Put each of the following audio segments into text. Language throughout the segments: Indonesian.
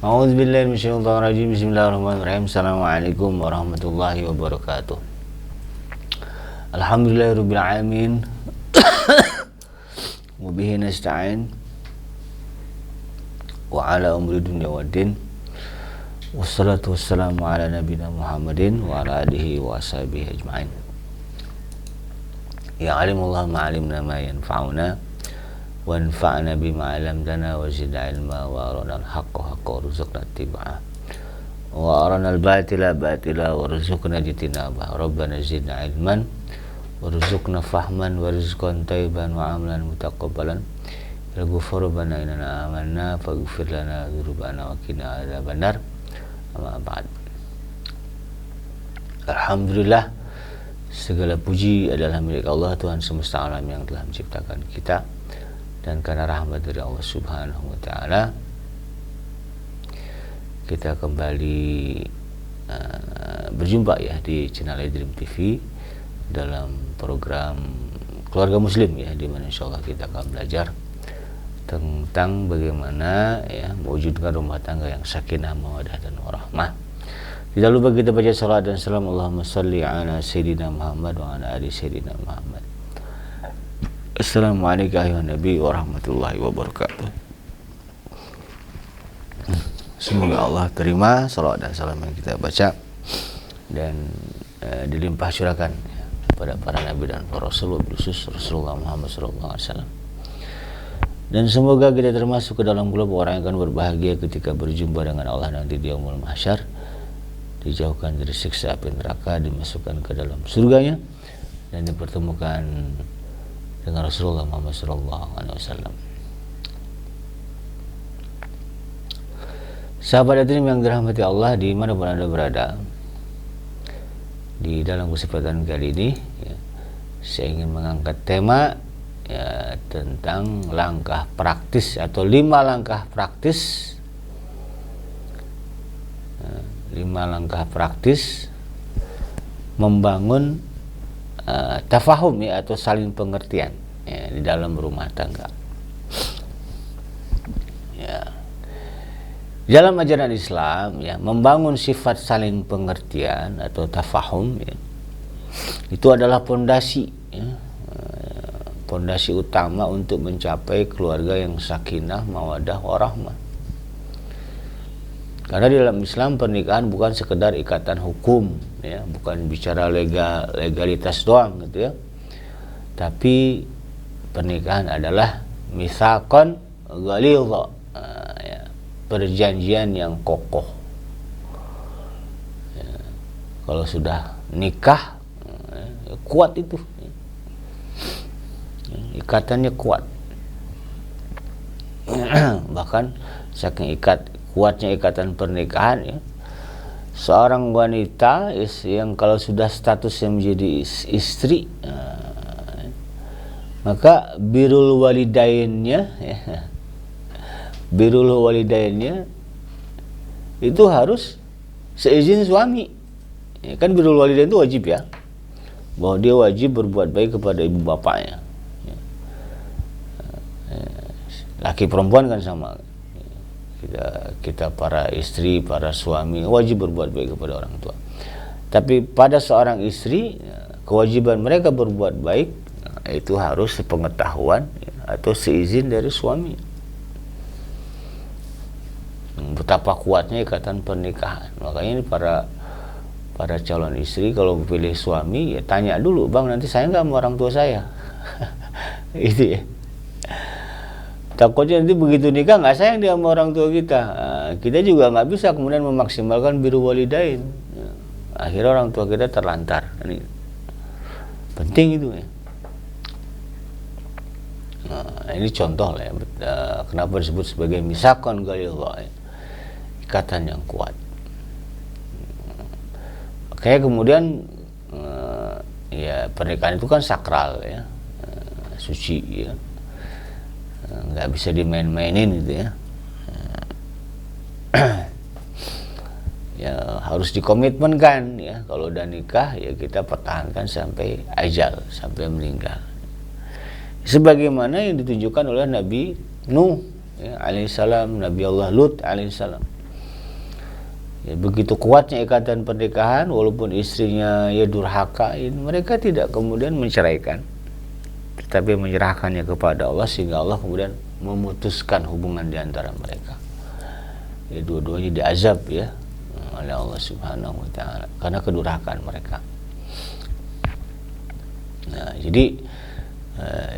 A'udzubillahi minasyaitonir rajim. Bismillahirrahmanirrahim. Assalamualaikum warahmatullahi wabarakatuh. Alhamdulillahirabbil alamin. Wa bihi nasta'in. Wa ala umri dunya waddin. Wassalatu wassalamu ala nabiyina Muhammadin wa ala alihi wa ashabihi ajma'in. Ya alimullah ma'alimna ma yanfa'una wanfa'na bima 'allamtana wa zidna ilma wa arana al-haqqa haqqa warzuqna ittiba'ah wa arana al-batila batila warzuqna ijtinabah. Rabbana zidna ilman warzuqna fahman warizqan thayyiban wa amalan mutaqabbalan. Ighfir lana innana amanna faghfir lana dzunubana wa qina adzabannar. Amma ba'd. Alhamdulillah, segala puji adalah milik Allah, Tuhan semesta alam yang telah menciptakan kita. Dan karena rahmat dari Allah Subhanahu wa Ta'ala, kita kembali berjumpa ya di channel Dream TV dalam program Keluarga Muslim ya, di mana insyaallah kita akan belajar tentang bagaimana ya mewujudkan rumah tangga yang sakinah, mawaddah dan warahmah. Tidak lupa kita baca salawat dan salam Allahumma shalli ala sayyidina Muhammad wa ala ali sayyidina Muhammad. Assalamualaikum ayuhan Nabi warahmatullahi wabarakatuh. Semoga Allah terima salawat dan salam yang kita baca dan dilimpah curahkan kepada para nabi dan para rasul, khusus Rasulullah Muhammad SAW. Dan semoga kita termasuk ke dalam kelompok orang yang akan berbahagia ketika berjumpa dengan Allah nanti di yaumul mahsyar, dijauhkan dari siksa api neraka, dimasukkan ke dalam surganya dan dipertemukan dengan Rasulullah Muhammad SAW. Sahabat Dream yang dirahmati Allah dimanapun Anda berada, di dalam kesempatan kali ini ya, saya ingin mengangkat tema ya, tentang langkah praktis atau 5 langkah praktis, 5 langkah praktis membangun tafahum ya, atau saling pengertian ya, di dalam rumah tangga ya. Dalam ajaran Islam ya, membangun sifat saling pengertian atau tafahum ya, itu adalah pondasi ya, pondasi utama untuk mencapai keluarga yang sakinah, mawaddah, warahmah. Karena di dalam Islam pernikahan bukan sekedar ikatan hukum ya, bukan bicara legalitas doang gitu ya. Tapi pernikahan adalah mitsaqan ghalidha ya, perjanjian yang kokoh. Ya, kalau sudah nikah ya, kuat itu. Ya, ikatannya kuat. Bahkan saking kuatnya ikatan pernikahan ya, seorang wanita yang kalau sudah statusnya menjadi istri maka birrul walidainnya ya, birrul walidainnya itu harus seizin suami ya, kan birrul walidain itu wajib ya, bahwa dia wajib berbuat baik kepada ibu bapaknya ya. Laki perempuan kan sama, kita para istri, para suami wajib berbuat baik kepada orang tua. Tapi pada seorang istri, kewajiban mereka berbuat baik itu harus sepengetahuan atau seizin dari suami. Betapa kuatnya ikatan pernikahan. Makanya ini para calon istri kalau pilih suami ya tanya dulu, bang nanti saya nggak sama orang tua saya. Itu ya. Takutnya nanti begitu nikah nggak sayang dia sama orang tua kita. Kita juga nggak bisa kemudian memaksimalkan birrul walidain. Akhirnya orang tua kita terlantar. Ini penting itu ya. Nah, ini contoh lah ya, kenapa disebut sebagai mitsaqan ghalidha ya, ikatan yang kuat. Kayak kemudian ya pernikahan itu kan sakral ya, suci ya. Nggak bisa dimain-mainin gitu ya. Ya harus dikomitmenkan ya, kalau udah nikah ya kita pertahankan sampai ajal, sampai meninggal. Sebagaimana yang ditunjukkan oleh Nabi Nuh ya, alaihissalam, Nabi Allah Lut alaihissalam. Ya, begitu kuatnya ikatan pernikahan, walaupun istrinya ya durhaka, mereka tidak kemudian menceraikan, tetapi menyerahkannya kepada Allah, sehingga Allah kemudian memutuskan hubungan di antara mereka. Ya, dua-duanya diazab ya oleh Allah Subhanahu wa taala karena kedurhakaan mereka. Nah, jadi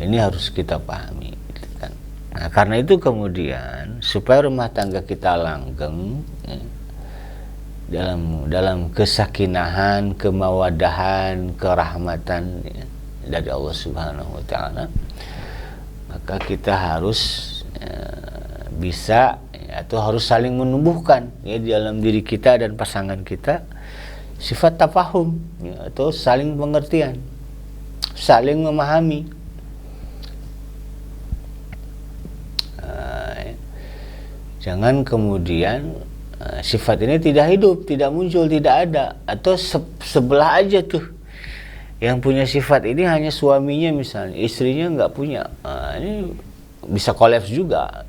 ini harus kita pahami, gitu kan. Nah, karena itu kemudian supaya rumah tangga kita langgeng ya, dalam kesakinahan, kemawadahan, kerahmatan ya, dari Allah Subhanahu wa taala, maka kita harus bisa ya, atau harus saling menumbuhkan ya di dalam diri kita dan pasangan kita sifat tafahum ya, atau saling pengertian, saling memahami. Jangan kemudian sifat ini tidak hidup, tidak muncul, tidak ada, atau sebelah aja tuh yang punya sifat ini hanya suaminya misalnya, istrinya nggak punya. Ini bisa kolaps juga.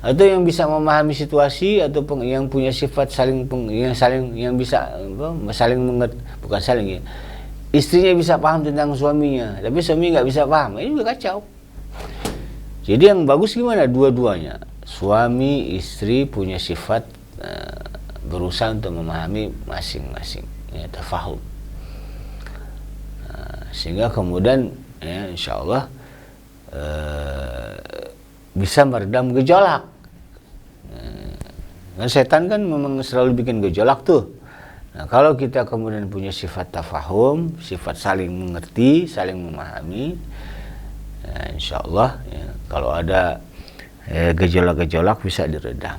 Atau yang bisa memahami situasi atau yang punya sifat yang bisa saling mengerti, bukan saling ya, istrinya bisa paham tentang suaminya tapi suami nggak bisa paham, ini juga kacau. Jadi yang bagus gimana? Dua-duanya, suami istri punya sifat berusaha untuk memahami masing-masing ya, tafahum, sehingga kemudian ya, insya Allah bisa meredam gejolak. Kan setan kan memang selalu bikin gejolak tuh. Nah, kalau kita kemudian punya sifat tafahum, sifat saling mengerti, saling memahami, ya, insya Allah ya, kalau ada gejolak-gejolak bisa diredam.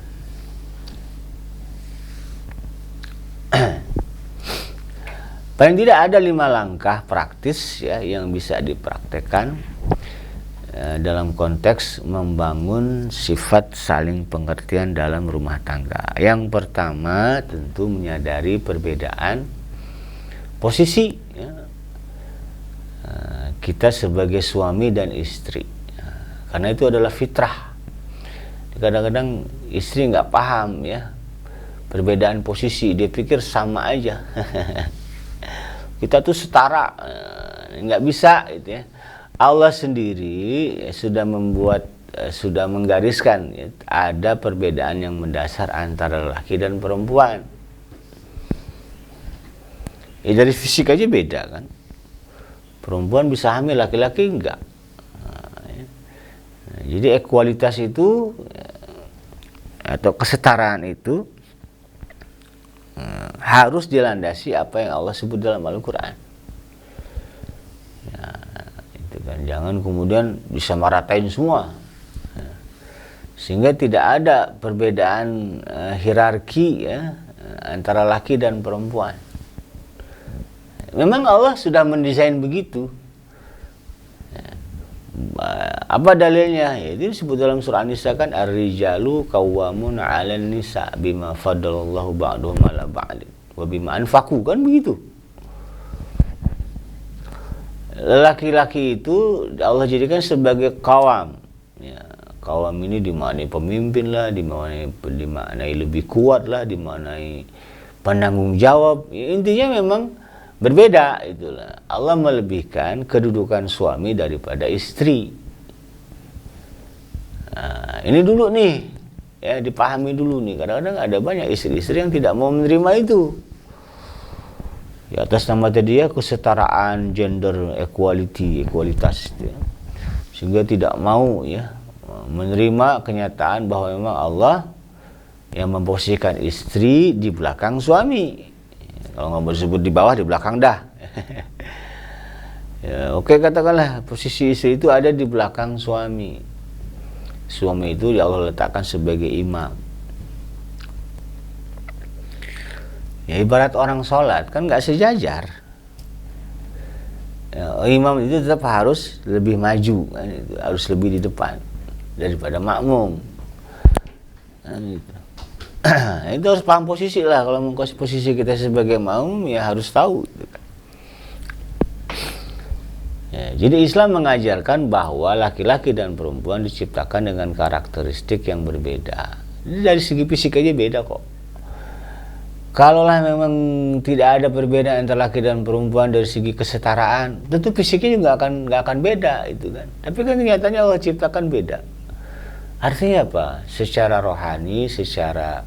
Paling tidak ada 5 langkah praktis ya yang bisa dipraktekkan dalam konteks membangun sifat saling pengertian dalam rumah tangga. Yang pertama tentu menyadari perbedaan posisi ya, kita sebagai suami dan istri ya, karena itu adalah fitrah. Kadang-kadang istri nggak paham ya perbedaan posisi, dia pikir sama aja. Kita tuh setara, nggak bisa gitu ya. Allah sendiri sudah menggariskan ya, ada perbedaan yang mendasar antara laki dan perempuan. Ya, dari fisik aja beda kan. Perempuan bisa hamil, laki-laki enggak. Jadi ekualitas itu atau kesetaraan itu harus dilandasi apa yang Allah sebut dalam Al-Quran. Ya, itu kan, jangan kemudian disamaratain semua, sehingga tidak ada perbedaan hierarki ya antara laki dan perempuan. Memang Allah sudah mendesain begitu. Apa dalilnya? Itu disebut dalam surah An-Nisa kan, ar-rijalu qawwamun 'alan nisa bima faddalallahu ba'dahum 'ala ba'd wa bima anfaqu, kan begitu. Laki-laki itu Allah jadikan sebagai qawam. Ya, qawam ini dimaknai pemimpin lah, dimaknai lebih kuat lah, dimaknai penanggung jawab. Ya, intinya memang berbeda itulah. Allah melebihkan kedudukan suami daripada istri. Nah, ini dulu nih, ya dipahami dulu nih. Kadang-kadang ada banyak istri-istri yang tidak mau menerima itu. Ya, atas nama tadi ya kesetaraan, gender equality, ekualitas itu ya. Sehingga tidak mau ya menerima kenyataan bahwa memang Allah yang memposisikan istri di belakang suami. Kalau nggak mau disebut di bawah, di belakang dah. Ya, oke, katakanlah posisi istri itu ada di belakang suami. Suami itu Allah letakkan sebagai imam. Ya, ibarat orang sholat kan nggak sejajar. Ya, imam itu tetap harus lebih maju, kan, itu harus lebih di depan daripada makmum. Kan, gitu. Itu harus paham posisi lah. Kalau mau posisi kita sebagai makmum ya harus tahu gitu kan. Ya, jadi Islam mengajarkan bahwa laki-laki dan perempuan diciptakan dengan karakteristik yang berbeda. Jadi dari segi fisik aja beda kok. Kalaulah memang tidak ada perbedaan antara laki dan perempuan dari segi kesetaraan, tentu fisiknya juga nggak akan beda itu kan. Tapi kan nyatanya Allah ciptakan beda. Artinya apa? Secara rohani, secara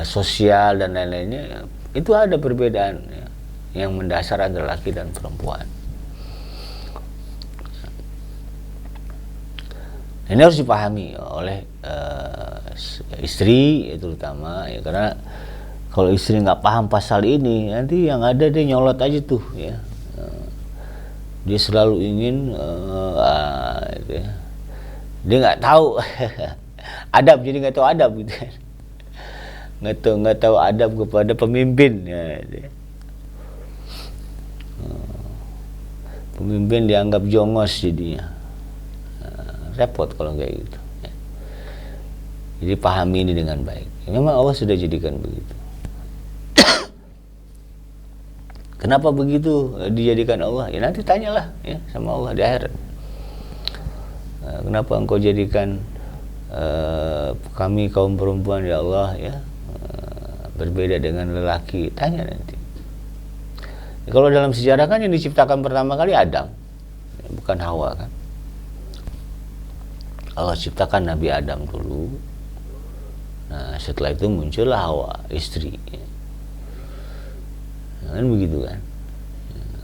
sosial dan lain-lainnya itu ada perbedaan ya, yang mendasar antara laki dan perempuan. Ini harus dipahami oleh istri terutama ya, karena kalau istri nggak paham pasal ini nanti yang ada dia nyolot aja tuh ya. Dia selalu ingin gitu ya. Dia nggak tahu adab, jadi nggak tahu adab gitu kan. Nggak tahu adab kepada pemimpin ya, gitu. Pemimpin dianggap jongos jadinya. Repot kalau kayak gitu ya. Jadi pahami ini dengan baik. Memang Allah sudah jadikan begitu. Kenapa begitu dijadikan Allah? Ya nanti tanyalah ya sama Allah di akhirat. Kenapa engkau jadikan kami kaum perempuan ya Allah ya berbeda dengan lelaki? Tanya nanti. Kalau dalam sejarah kan yang diciptakan pertama kali Adam, bukan Hawa kan. Allah ciptakan Nabi Adam dulu. Nah, setelah itu muncullah Hawa, istri. Nah, kan begitu kan.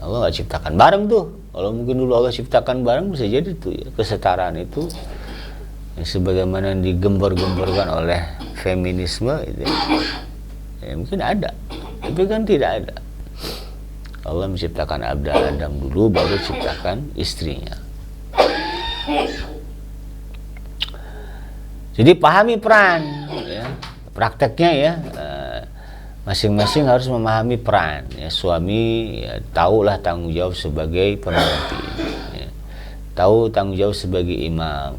Allah nggak ciptakan bareng tuh. Kalau mungkin dulu Allah ciptakan bareng bisa jadi tuh ya. Kesetaraan itu yang sebagaimana digembor-gemborkan oleh feminisme itu ya, mungkin ada. Tapi kan tidak ada. Allah menciptakan Adam dulu baru ciptakan istrinya. Jadi pahami peran ya. Prakteknya ya masing-masing harus memahami peran ya. Suami ya, tahulah tanggung jawab sebagai pemimpin ya. Tahu tanggung jawab sebagai imam.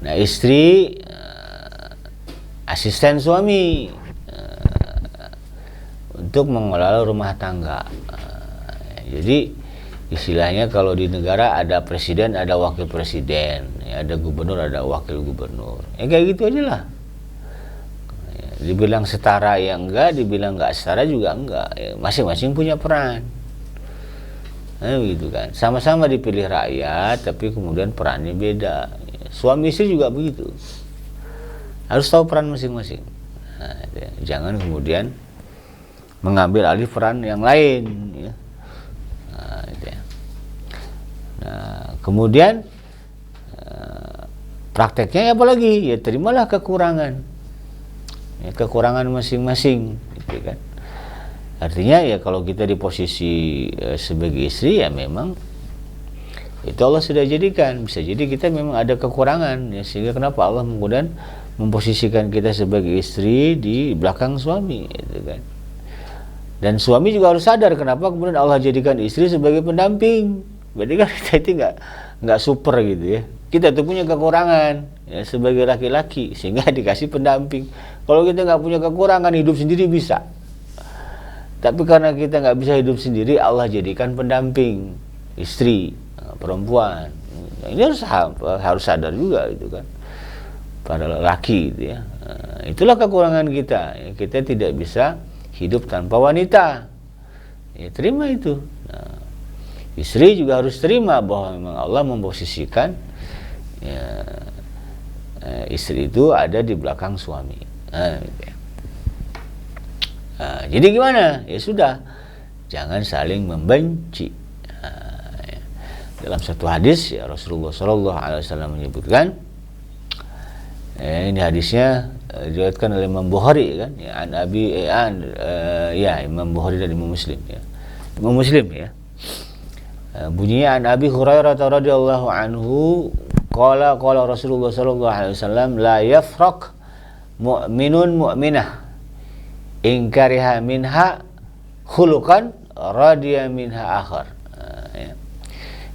Nah istri asisten suami untuk mengelola rumah tangga. Jadi istilahnya kalau di negara ada presiden, ada wakil presiden, ya, ada gubernur, ada wakil gubernur. Ya kayak gitu aja lah. Ya, dibilang setara ya enggak, dibilang enggak setara juga enggak. Ya, masing-masing punya peran. Nah, gitu kan. Sama-sama dipilih rakyat, tapi kemudian perannya beda. Ya, suami istri juga begitu. Harus tahu peran masing-masing. Nah, ya, jangan kemudian mengambil alih peran yang lain. Ya. Nah, kemudian prakteknya ya apalagi ya terimalah kekurangan ya, kekurangan masing-masing gitu kan. Artinya ya kalau kita di posisi sebagai istri ya memang itu Allah sudah jadikan, bisa jadi kita memang ada kekurangan ya, sehingga kenapa Allah kemudian memposisikan kita sebagai istri di belakang suami gitu kan. Dan suami juga harus sadar kenapa kemudian Allah jadikan istri sebagai pendamping. Berarti kan kita itu nggak super gitu ya. Kita tuh punya kekurangan ya, sebagai laki-laki sehingga dikasih pendamping. Kalau kita nggak punya kekurangan, hidup sendiri bisa. Tapi karena kita nggak bisa hidup sendiri, Allah jadikan pendamping istri perempuan. Nah, ini harus sadar juga gitu kan. Para lelaki gitu ya. Nah, itulah kekurangan kita. Ya, kita tidak bisa hidup tanpa wanita. Ya, terima itu. Nah, istri juga harus terima bahwa memang Allah memposisikan ya, istri itu ada di belakang suami. Nah, gitu ya. Nah, jadi gimana? Ya sudah, jangan saling membenci. Nah, ya. Dalam satu hadis ya Rasulullah SAW menyebutkan, ini hadisnya diriwayatkan oleh Imam Bukhari kan, ya, Imam Bukhari dan Imam Muslim ya. Imam Muslim ya. Bunyinya an Abi Hurairah radhiyallahu anhu qala Rasulullah sallallahu alaihi wasallam la yafraq mu'minun mu'minah in kariha minha khuluqan radiya minha akhar. Ya.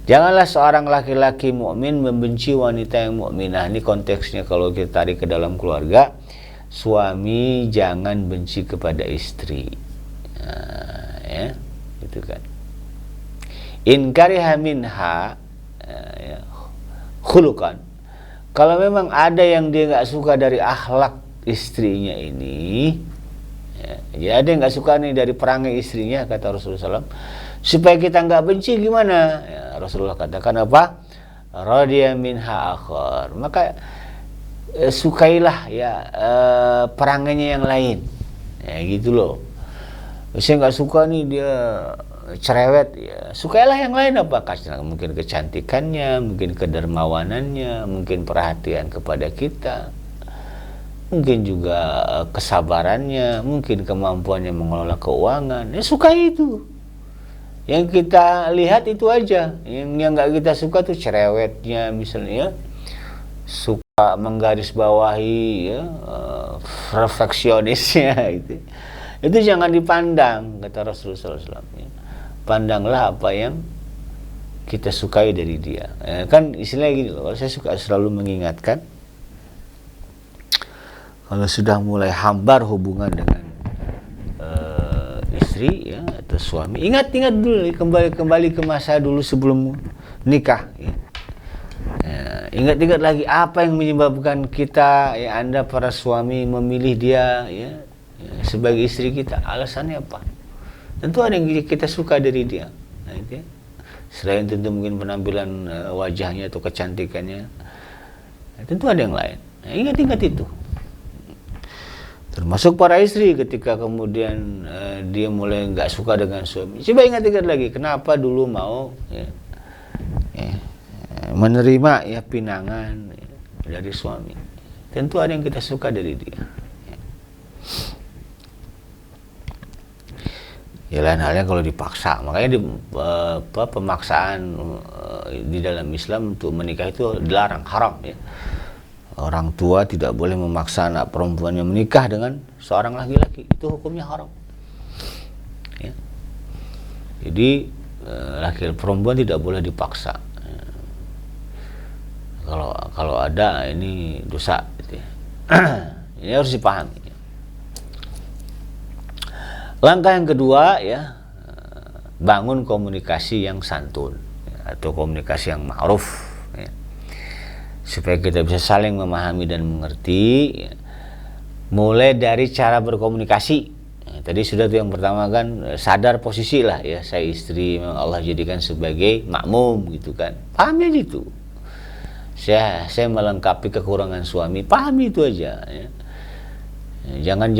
Janganlah seorang laki-laki mukmin membenci wanita yang mukminah. Ini konteksnya kalau kita tarik ke dalam keluarga, suami jangan benci kepada istri. Nah, ya, gitu kan. In kariha minha ya, khuluqan, kalau memang ada yang dia nggak suka dari akhlak istrinya ini, ya ada yang nggak suka nih dari perangai istrinya, kata Rasulullah SAW, supaya kita nggak benci gimana? Ya, Rasulullah katakan apa? Radiya minha akhar, maka sukailah ya perangainya yang lain, ya gitu loh. Saya nggak suka nih dia cerewet, ya sukailah yang lain. Apa? Mungkin kecantikannya, mungkin kedermawanannya, mungkin perhatian kepada kita, mungkin juga kesabarannya, mungkin kemampuannya mengelola keuangan. Ya sukai itu. Yang kita lihat itu aja. Yang nggak kita suka tuh cerewetnya misalnya, suka menggarisbawahi ya, perfeksionisnya gitu. Itu jangan dipandang, kata Rasulullah SAW. Pandanglah apa yang kita sukai dari dia. Kan istilahnya gini loh, saya suka selalu mengingatkan, kalau sudah mulai hambar hubungan dengan istri ya, atau suami, ingat dulu, kembali ke masa dulu sebelum nikah. Ya. Ingat lagi apa yang menyebabkan kita, ya Anda para suami memilih dia ya, sebagai istri kita. Alasannya apa? Tentu ada yang kita suka dari dia. Nah, itu ya. Selain tentu mungkin penampilan wajahnya atau kecantikannya, tentu ada yang lain. Nah, ingat itu. Termasuk para istri ketika kemudian dia mulai nggak suka dengan suami. Coba ingat lagi, kenapa dulu mau menerima ya pinangan dari suami. Tentu ada yang kita suka dari dia. Ya lain halnya kalau dipaksa. Makanya pemaksaan di dalam Islam untuk menikah itu dilarang, haram ya. Orang tua tidak boleh memaksa anak perempuannya menikah dengan seorang laki-laki. Itu hukumnya haram. Ya. Jadi laki perempuan tidak boleh dipaksa. Kalau ada ini dosa gitu ya. Ini harus dipahami. Langkah yang kedua ya, bangun komunikasi yang santun ya, atau komunikasi yang ma'ruf ya. Supaya kita bisa saling memahami dan mengerti ya. Mulai dari cara berkomunikasi ya, tadi sudah tuh yang pertama kan, sadar posisi lah ya, saya istri memang Allah jadikan sebagai makmum gitu kan, pahami aja itu. Saya melengkapi kekurangan suami, pahami itu aja ya. Jangan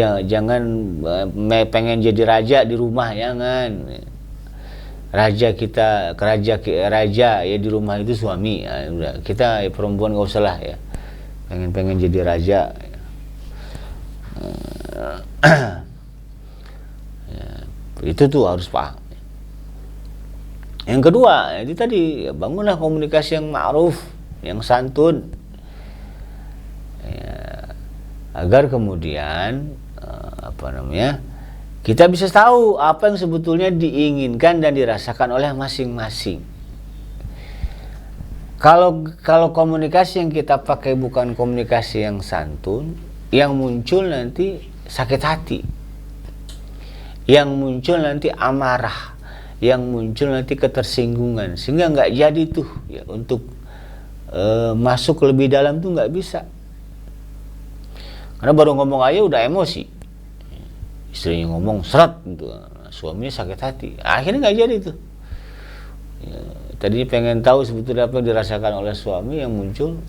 pengen jadi raja di rumah, jangan. Raja ya di rumah itu suami. Ya, udah, kita perempuan nggak usah lah ya. Pengen jadi raja. Ya, itu tuh harus paham. Yang kedua, itu tadi bangunlah komunikasi yang ma'ruf, yang santun. Ya, agar kemudian kita bisa tahu apa yang sebetulnya diinginkan dan dirasakan oleh masing-masing. Kalau komunikasi yang kita pakai bukan komunikasi yang santun, yang muncul nanti sakit hati, yang muncul nanti amarah, yang muncul nanti ketersinggungan, sehingga nggak jadi tuh ya, untuk masuk lebih dalam tuh nggak bisa. Karena baru ngomong aja udah emosi, istrinya ngomong seret gitu, suaminya sakit hati, akhirnya nggak jadi tuh ya, tadinya pengen tahu sebetulnya apa yang dirasakan oleh suami, yang muncul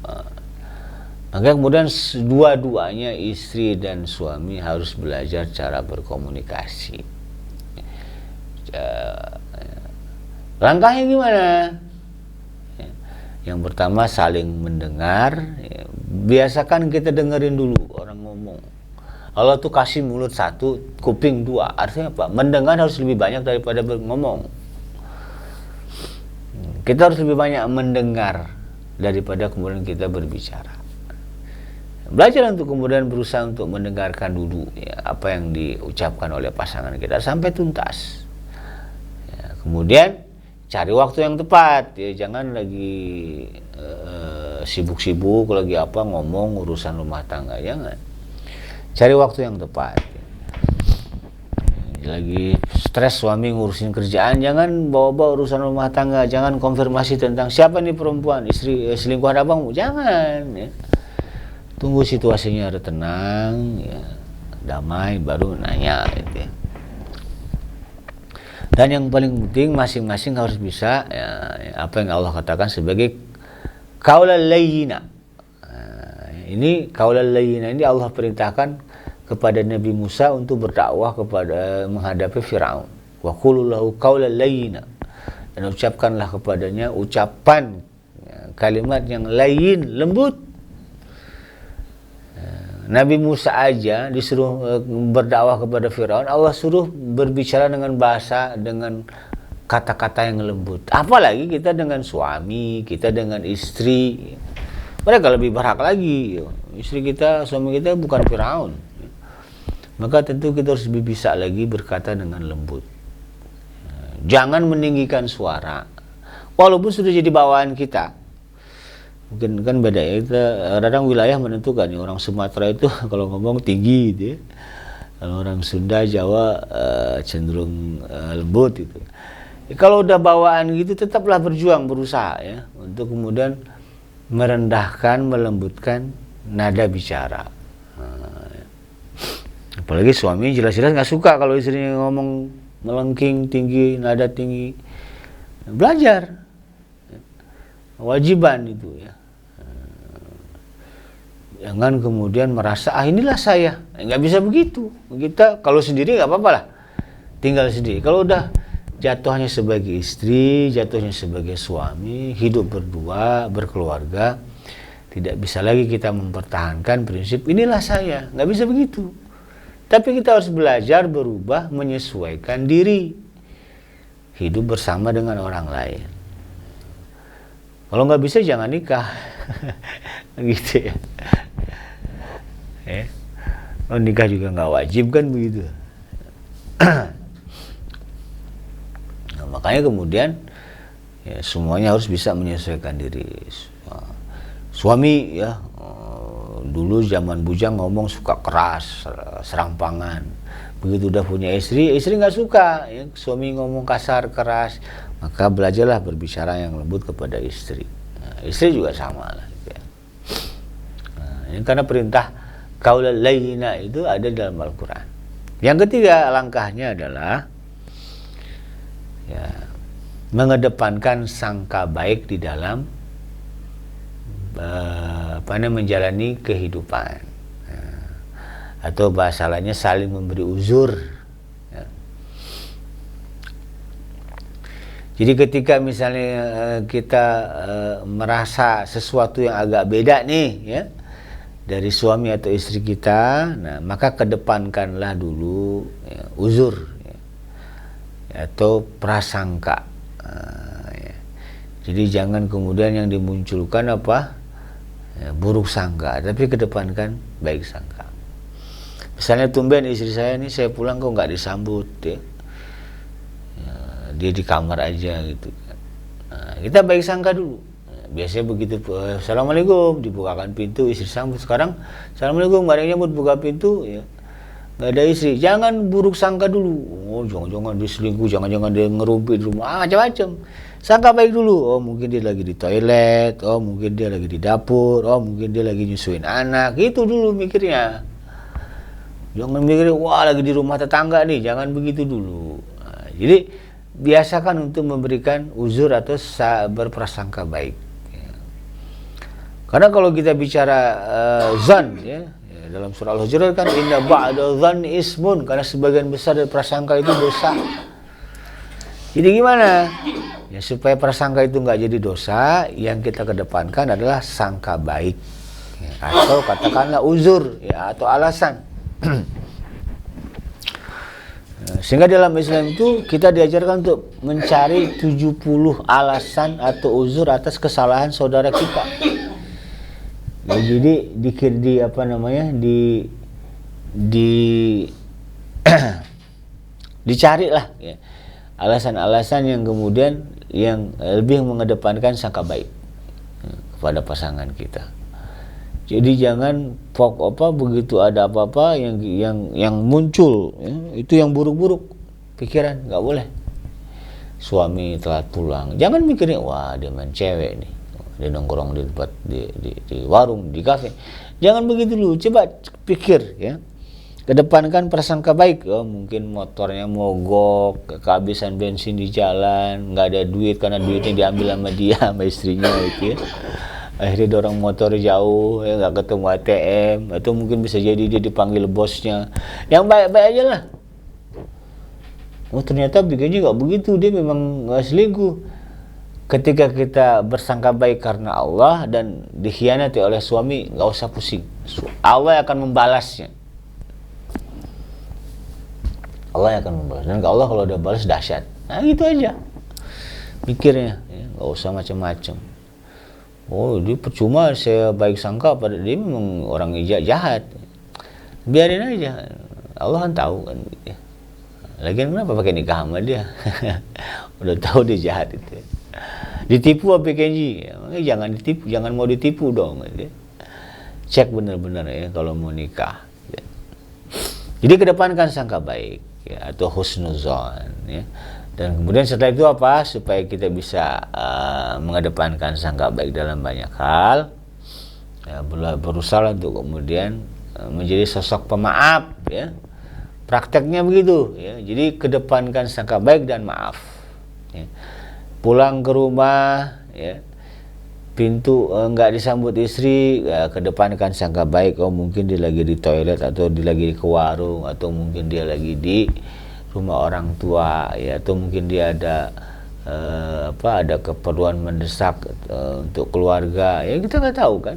maka kemudian dua-duanya, istri dan suami, harus belajar cara berkomunikasi. Langkahnya gimana? Yang pertama, saling mendengar. Biasakan kita dengerin dulu orang ngomong. Allah tuh kasih mulut satu, kuping dua. Artinya apa? Mendengar harus lebih banyak daripada ngomong. Kita harus lebih banyak mendengar daripada kemudian kita berbicara. Belajar untuk kemudian berusaha untuk mendengarkan dulu ya, apa yang diucapkan oleh pasangan kita sampai tuntas. Ya, kemudian cari waktu yang tepat ya, jangan lagi sibuk-sibuk lagi apa ngomong urusan rumah tangga, jangan. Cari waktu yang tepat. lagi stres suami ngurusin kerjaan, jangan bawa-bawa urusan rumah tangga, jangan konfirmasi tentang siapa nih perempuan, istri selingkuhan abangmu, jangan ya. Tunggu situasinya ada tenang ya, damai, baru nanya gitu ya. Dan yang paling penting masing-masing harus bisa ya, apa yang Allah katakan sebagai qaulal layyina. Ini qaulal layyina ini Allah perintahkan kepada Nabi Musa untuk berdakwah kepada menghadapi Firaun. Wa qul lahu qaulal layyina. Dan ucapkanlah kepadanya ucapan ya, kalimat yang layyin, lembut. Nabi Musa aja disuruh berdakwah kepada Firaun, Allah suruh berbicara dengan bahasa, dengan kata-kata yang lembut. Apalagi kita dengan suami, kita dengan istri. Mereka lebih berhak lagi. Istri kita, suami kita bukan Firaun. Maka tentu kita harus lebih bisa lagi berkata dengan lembut. Jangan meninggikan suara. Walaupun sudah jadi bawaan kita. Mungkin kan beda ya, kita kadang wilayah menentukan ya, orang Sumatera itu kalau ngomong tinggi gitu ya. Kalau orang Sunda, Jawa cenderung lembut gitu. Ya, kalau udah bawaan gitu tetaplah berjuang, berusaha ya untuk kemudian merendahkan, melembutkan nada bicara. Apalagi suami jelas-jelas nggak suka kalau istrinya ngomong melengking tinggi, nada tinggi. Belajar, wajiban itu ya. Jangan kemudian merasa inilah saya, nggak bisa begitu. Kita kalau sendiri nggak apa-apa lah, tinggal sendiri. Kalau udah jatuhnya sebagai istri, jatuhnya sebagai suami, hidup berdua, berkeluarga, tidak bisa lagi kita mempertahankan prinsip inilah saya, nggak bisa begitu. Tapi kita harus belajar berubah, menyesuaikan diri, hidup bersama dengan orang lain. Kalau nggak bisa jangan nikah, gitu ya. Oh, nikah juga nggak wajib kan begitu. Nah, makanya kemudian ya, semuanya harus bisa menyesuaikan diri. Suami ya dulu zaman bujang ngomong suka keras, serampangan. Begitu udah punya istri nggak suka ya, suami ngomong kasar, keras. Maka belajarlah berbicara yang lembut kepada istri. Nah, istri juga sama lah. Gitu ya. Nah, ini karena perintah qaulal layyina itu ada dalam Al-Quran. Yang ketiga langkahnya adalah ya, mengedepankan sangka baik di dalam menjalani kehidupan, atau bahasa lainnya saling memberi uzur. Ya. Jadi ketika misalnya kita merasa sesuatu yang agak beda nih ya dari suami atau istri kita, nah maka kedepankanlah dulu ya, uzur ya, atau prasangka. Ya. Jadi jangan kemudian yang dimunculkan apa? Ya, buruk sangka, tapi kedepankan baik sangka. Misalnya tumben istri saya ini saya pulang kok nggak disambut ya. Ya, dia di kamar aja gitu kan. Nah, kita baik sangka dulu. Biasanya begitu, assalamualaikum, dibukakan pintu, istri sambut. Sekarang assalamualaikum, nggak ada yang nyambut, buka pintu ya nggak ada istri. Jangan buruk sangka dulu. Oh jangan-jangan dia selingkuh, jangan-jangan dia ngerumpi di rumah, macam-macam. Sangka baik dulu. Oh mungkin dia lagi di toilet, oh mungkin dia lagi di dapur, oh mungkin dia lagi nyusuin anak. Itu dulu mikirnya. Jangan mikirin wah lagi di rumah tetangga nih, jangan begitu dulu. Nah, jadi biasakan untuk memberikan uzur atau berprasangka baik. Ya. Karena kalau kita bicara zan ya, dalam surah Al-Hujurat kan inna ba'da dzanni ismun, karena sebagian besar dari prasangka itu dosa. Jadi gimana? Ya supaya prasangka itu nggak jadi dosa, yang kita kedepankan adalah sangka baik ya, atau katakanlah uzur ya atau alasan. Sehingga dalam Islam itu kita diajarkan untuk mencari 70 alasan atau uzur atas kesalahan saudara kita. Ya, jadi di apa namanya dicari lah ya, alasan-alasan yang kemudian yang lebih mengedepankan sangka baik kepada pasangan kita. Jadi jangan begitu ada apa-apa yang muncul ya, itu yang buruk-buruk pikiran, nggak boleh. Suami telat pulang, jangan mikirin wah dia main cewek nih, dia nongkrong di tempat di warung, di kafe. Jangan begitu dulu, coba pikir ya. Kedepankan prasangka baik. Oh, mungkin motornya mogok, kehabisan bensin di jalan, nggak ada duit karena duitnya diambil sama dia, sama istrinya gitu ya. Akhirnya dorong motor jauh, ya nggak ketemu ATM, atau mungkin bisa jadi dia dipanggil bosnya. Yang baik-baik aja lah. Oh ternyata bikinnya nggak begitu, dia memang nggak selingkuh. Ketika kita bersangka baik karena Allah dan dikhianati oleh suami, nggak usah pusing. Allah akan membalasnya. Allah akan membalas. Dan Allah kalau udah balas dahsyat. Nah gitu aja. Mikirnya, ya, nggak usah macam-macam. Oh dia percuma saya baik sangka pada dia, memang orang jahat. Biarin aja. Allah kan tahu kan. Ya. Lagian kenapa pakai nikah sama dia? Udah tahu dia jahat itu. Ditipu apa Kenji? Ya, makanya jangan ditipu, jangan mau ditipu dong. Ya. Cek benar-benar ya kalau mau nikah. Ya. Jadi kedepankan sangka baik ya, atau husnuzon ya. Dan kemudian setelah itu apa? Supaya kita bisa mengedepankan sangka baik dalam banyak hal. Ya, berusaha untuk kemudian menjadi sosok pemaaf ya. Prakteknya begitu ya. Jadi kedepankan sangka baik dan maaf. Ya. Pulang ke rumah ya. Pintu enggak disambut istri, ya, kedepankan sangka baik. Oh mungkin dia lagi di toilet, atau dia lagi ke warung, atau mungkin dia lagi di rumah orang tua ya, atau mungkin dia ada ada keperluan mendesak untuk keluarga ya, kita nggak tahu kan.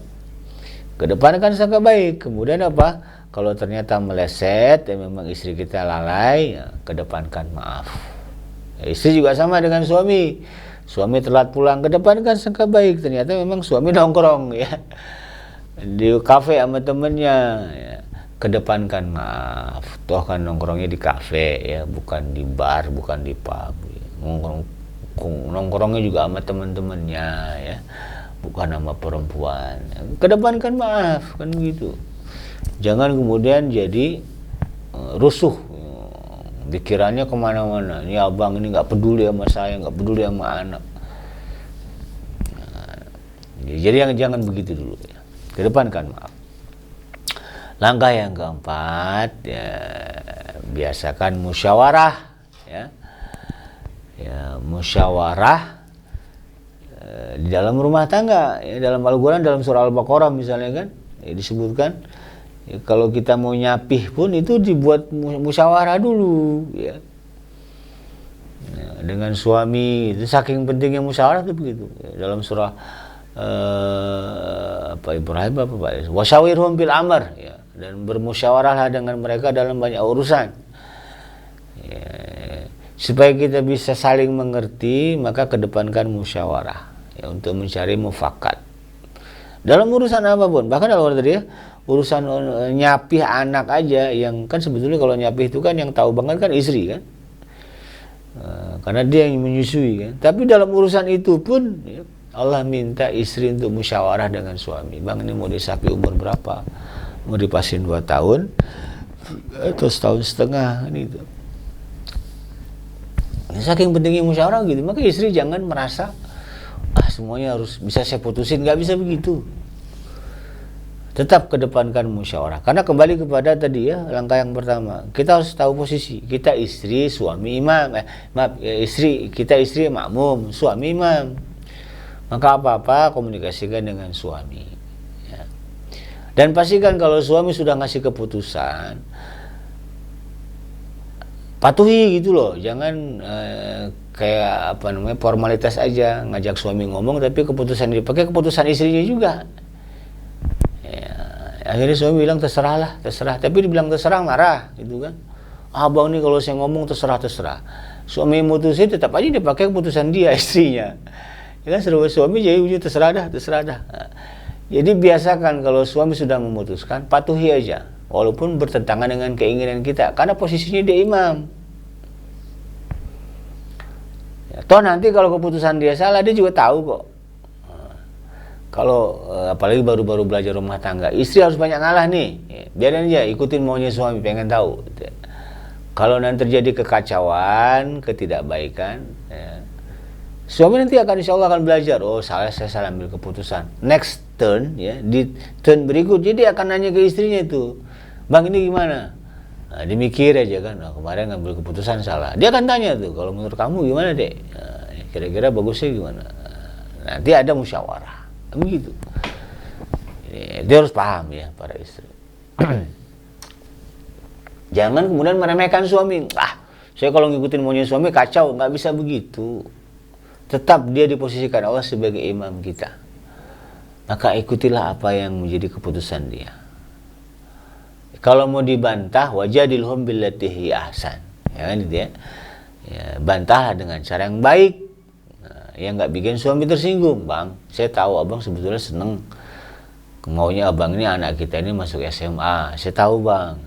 Kedepankan sangka baik. Kemudian apa, kalau ternyata meleset ya, memang istri kita lalai ya, kedepankan maaf ya. Istri juga sama dengan suami. Suami telat pulang, kedepankan sangka baik. Ternyata memang suami nongkrong ya di kafe sama temennya ya. Kedepankan maaf, toh kan nongkrongnya di kafe ya, bukan di bar, bukan di pub ya. Nongkrongnya juga sama teman-temannya ya, bukan sama perempuan. Kedepankan maaf kan gitu. Jangan kemudian jadi rusuh, pikirannya kemana-mana. Ini abang ini nggak peduli sama saya, nggak peduli sama anak. Nah, jadi jangan begitu dulu ya. Kedepankan maaf. Langkah yang keempat ya, biasakan musyawarah ya. Ya, musyawarah di dalam rumah tangga ya, dalam Al-Qur'an, dalam surah Al-Baqarah misalnya kan ya, disebutkan ya, kalau kita mau nyapih pun itu dibuat musyawarah dulu ya. Ya, dengan suami itu saking pentingnya musyawarah itu begitu ya, dalam surah Ibrahim wasyawirhum bil amr ya, dan bermusyawarahlah dengan mereka dalam banyak urusan ya, supaya kita bisa saling mengerti. Maka kedepankan musyawarah ya, untuk mencari mufakat dalam urusan apapun. Bahkan kalau tadi ya, urusan nyapih anak aja, yang kan sebetulnya kalau nyapih itu kan yang tahu banget kan istri kan, karena dia yang menyusui kan. Tapi dalam urusan itu pun ya, Allah minta istri untuk musyawarah dengan suami. Bang ini mau disapi umur berapa? Mau dipasin 2 tahun atau 1,5 tahun gitu. Saking pentingnya musyawarah gitu. Maka istri jangan merasa semuanya harus bisa saya putusin, nggak bisa begitu. Tetap kedepankan musyawarah. Karena kembali kepada tadi ya, langkah yang pertama, kita harus tahu posisi. Kita istri, suami imam. Istri makmum, suami imam. Maka apa-apa komunikasikan dengan suami ya. Dan pastikan kalau suami sudah ngasih keputusan, patuhi gitu loh. Jangan kayak formalitas aja, ngajak suami ngomong tapi keputusan dipakai keputusan istrinya juga ya. Akhirnya suami bilang terserah, tapi dibilang terserah marah gitu kan. Abang nih kalau saya ngomong terserah. Suami mutusin tetap aja dipakai keputusan dia, istrinya. Ya kan, suami jadi terserah dah. Nah, jadi biasakan kalau suami sudah memutuskan, patuhi aja walaupun bertentangan dengan keinginan kita, karena posisinya dia imam ya. Toh nanti kalau keputusan dia salah, dia juga tahu kok. Kalau apalagi baru-baru belajar rumah tangga, istri harus banyak ngalah nih, ya, biarin aja, ikutin maunya suami, pengen tahu gitu ya. Kalau nanti terjadi kekacauan, ketidakbaikan, ya, suami nanti akan, insya Allah akan belajar, oh saya salah ambil keputusan, next turn ya, di turn berikut jadi akan nanya ke istrinya itu, bang ini gimana. Nah, dimikir aja kan, nah, kemarin ngambil keputusan salah, dia akan tanya tuh, kalau menurut kamu gimana dek, nah, kira-kira bagusnya gimana. Nah, nanti ada musyawarah begitu. Dia harus paham ya para istri. Jangan kemudian meremehkan suami. Saya kalau ngikutin maunya suami kacau, nggak bisa begitu. Tetap dia diposisikan Allah sebagai imam kita. Maka ikutilah apa yang menjadi keputusan dia. Kalau mau dibantah, wajadilhum billati hiya ahsan. Ya kan gitu ya. Ya, bantahlah dengan cara yang baik. Yang nggak bikin suami tersinggung. Bang, saya tahu abang sebetulnya seneng, maunya abang ini anak kita ini masuk SMA, saya tahu bang,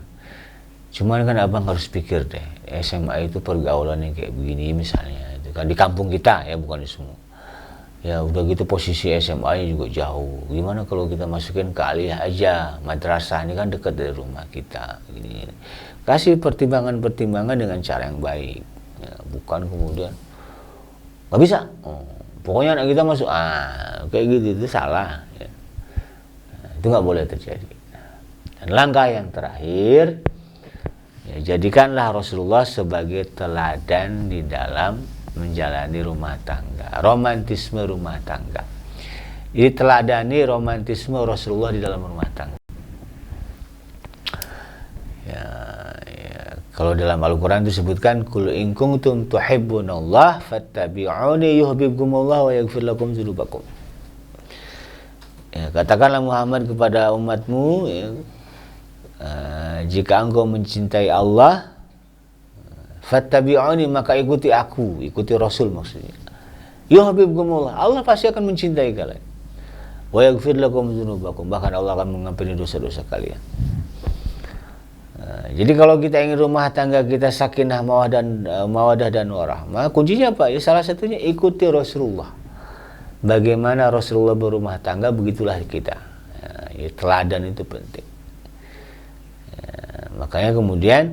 cuman kan abang harus pikir deh, SMA itu pergaulan yang kayak begini misalnya, itu kan di kampung kita ya, bukan di semua ya, udah gitu posisi SMA nya juga jauh, gimana kalau kita masukin ke Aliyah aja, madrasah ini kan dekat dari rumah kita, gini. Kasih pertimbangan-pertimbangan dengan cara yang baik ya, bukan kemudian nggak bisa, pokoknya anak kita masuk, kayak gitu, itu salah ya. Itu nggak boleh terjadi. Dan langkah yang terakhir ya, jadikanlah Rasulullah sebagai teladan di dalam menjalani rumah tangga, romantisme rumah tangga. Jadi teladani romantisme Rasulullah di dalam rumah tangga. Kalau dalam Al-Quran disebutkan, Qul in kuntum tuhibbunallah fattabi'uni yuhibbukumullah wa yaghfir lakum dzunubakum. Ya, katakanlah Muhammad kepada umatmu, ya, jika engkau mencintai Allah, fattabi'uni, maka ikuti aku, ikuti Rasul maksudnya. Yuhibbukumullah, Allah pasti akan mencintai kalian. Wa yaghfir lakum dzunubakum, bahkan Allah akan mengampuni dosa-dosa kalian. Jadi kalau kita ingin rumah tangga kita sakinah, mawadah dan warahmah, kuncinya apa? Ya salah satunya ikuti Rasulullah. Bagaimana Rasulullah berumah tangga, begitulah kita. Ya, teladan itu penting. Ya, makanya kemudian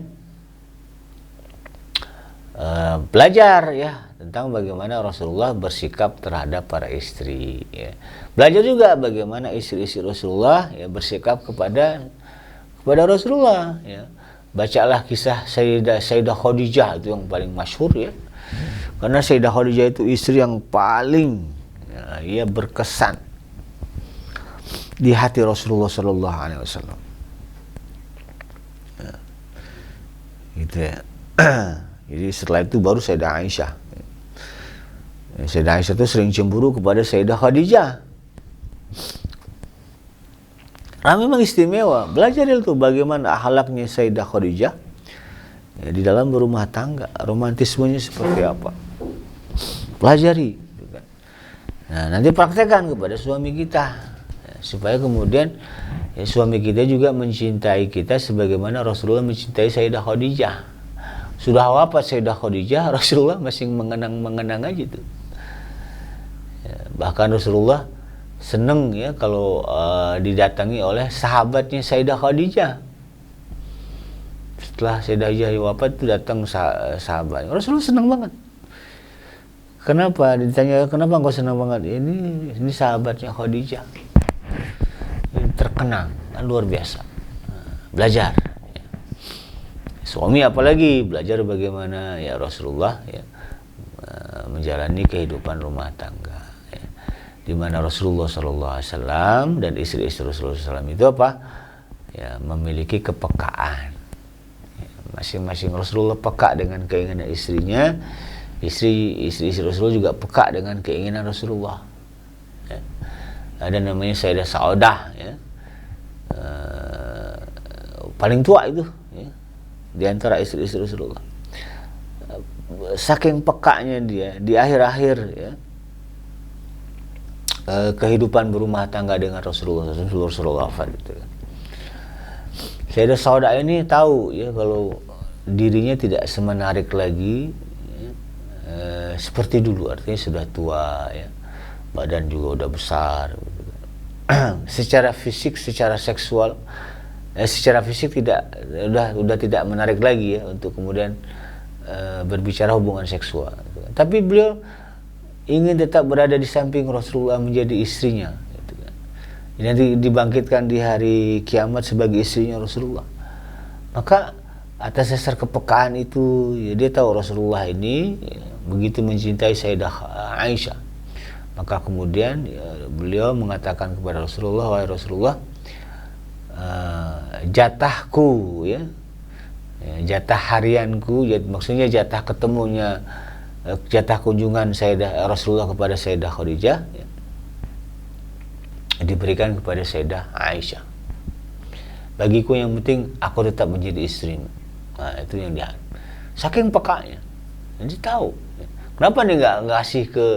belajar ya tentang bagaimana Rasulullah bersikap terhadap para istri. Ya. Belajar juga bagaimana istri-istri Rasulullah ya bersikap kepada Rasulullah ya. Bacalah kisah Sayyidah Khadijah, itu yang paling masyhur ya. Karena Sayyidah Khadijah itu istri yang paling ya, ia berkesan di hati Rasulullah sallallahu alaihi wasallam. Ya. Gitu ya. Jadi setelah itu baru Sayyidah Aisyah. Sayyidah Aisyah itu sering cemburu kepada Sayyidah Khadijah. Memang istimewa. Belajar itu bagaimana akhlaknya Sayyidah Khadijah ya, di dalam berumah tangga, romantismenya seperti apa. Pelajari. Nah, nanti praktekkan kepada suami kita ya, supaya kemudian ya, suami kita juga mencintai kita sebagaimana Rasulullah mencintai Sayyidah Khadijah. Sudah wafat Sayyidah Khadijah, Rasulullah masih mengenang aja tuh. Ya, bahkan Rasulullah seneng ya kalau didatangi oleh sahabatnya Sayyidah Khadijah. Setelah Sayyidah Khadijah wafat itu datang sahabat. Rasulullah senang banget. Kenapa? Ditanya, kenapa engkau senang banget? Ini sahabatnya Khadijah. Ini terkenang, kan luar biasa. Belajar. Ya. Suami apalagi belajar bagaimana ya Rasulullah ya menjalani kehidupan rumah tangga. Di mana Rasulullah SAW dan istri-istri Rasulullah SAW itu apa? Ya, memiliki kepekaan. Ya, masing-masing Rasulullah peka dengan keinginan istrinya, istri Rasulullah juga peka dengan keinginan Rasulullah. Ya. Ada namanya Sayyidah Saudah, ya. Paling tua itu, ya, di antara istri-istri Rasulullah. Saking pekanya dia di akhir-akhir, ya. Kehidupan berumah tangga dengan Rasulullah wafat gitu. Sayyidah Saudah ini tahu ya kalau dirinya tidak semenarik lagi ya, seperti dulu, artinya sudah tua ya, badan juga udah besar gitu. secara fisik, secara seksual, secara fisik udah tidak menarik lagi ya untuk kemudian berbicara hubungan seksual. Tapi beliau ingin tetap berada di samping Rasulullah, menjadi istrinya. Gitu kan. Nanti dibangkitkan di hari kiamat sebagai istrinya Rasulullah. Maka atas dasar kepekaan itu, ya, dia tahu Rasulullah ini begitu mencintai Sayyidah Aisyah. Maka kemudian ya, beliau mengatakan kepada Rasulullah, wahai Rasulullah, jatahku ya, jatah harianku, maksudnya jatah ketemunya, jatah kunjungan Sayyidah Rasulullah kepada Sayyidah Khadijah ya, diberikan kepada Sayyidah Aisyah. Bagiku yang penting aku tetap menjadi istrimu. Nah, itu yang dia saking pekanya. Jadi tahu kenapa nih nggak ngasih ke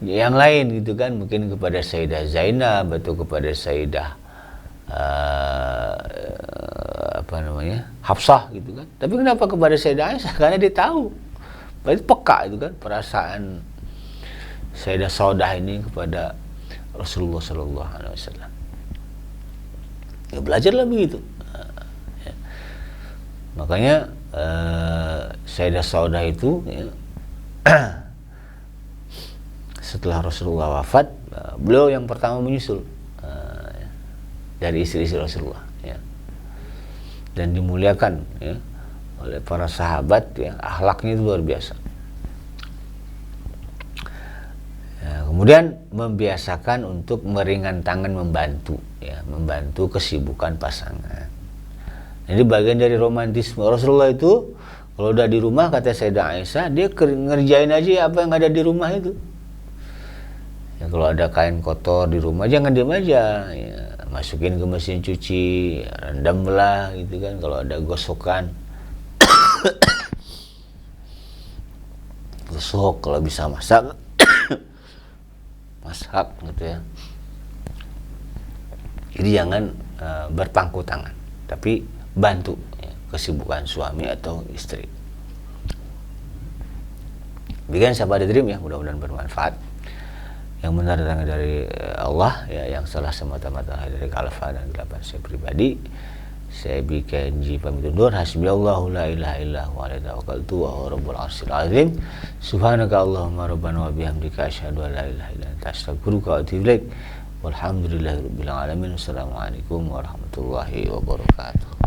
yang lain gitu kan, mungkin kepada Sayyidah Zainab atau kepada Sayyidah Hafsah gitu kan. Tapi kenapa kepada Sayyidah Aisyah? Karena dia tahu. Berarti peka itu kan perasaan Sayyidah Saudah ini kepada Rasulullah sallallahu alaihi wasallam. Ya, belajarlah begitu. Ya. Makanya Sayyidah Saudah itu ya, setelah Rasulullah wafat, beliau yang pertama menyusul ya, dari istri-istri Rasulullah ya. Dan dimuliakan ya, oleh para sahabat ya, akhlaknya itu luar biasa. Ya, kemudian membiasakan untuk meringan tangan, membantu ya, membantu kesibukan pasangan. Jadi bagian dari romantisme Rasulullah itu, kalau udah di rumah, kata Sayyidah Aisyah, dia ngerjain aja apa yang ada di rumah itu. Ya, kalau ada kain kotor di rumah, jangan diam aja ya, masukin ke mesin cuci, rendamlah gitu kan. Kalau ada gosokan, gosok. Kalau bisa masak, masak gitu ya. Jadi jangan berpangku tangan, tapi bantu ya, kesibukan suami atau istri. Demikian sahabat Dream ya, mudah-mudahan bermanfaat. Yang benar datang dari Allah ya, yang salah semata-mata dari kealfaan dan kegelapan saya pribadi. Saya BKNG pamit undur. Hasbiyallahu la ilaha illa huwa alaihi tawakkaltu wa huwa rabbul arsyil azim. Subhanaka Allahumma rabbana wa bihamdika asyhadu an la ilaha illa anta astaghfiruka wa atubu ilaik. Walhamdulillahirabbil alamin. Wassalamualaikum warahmatullahi wabarakatuh.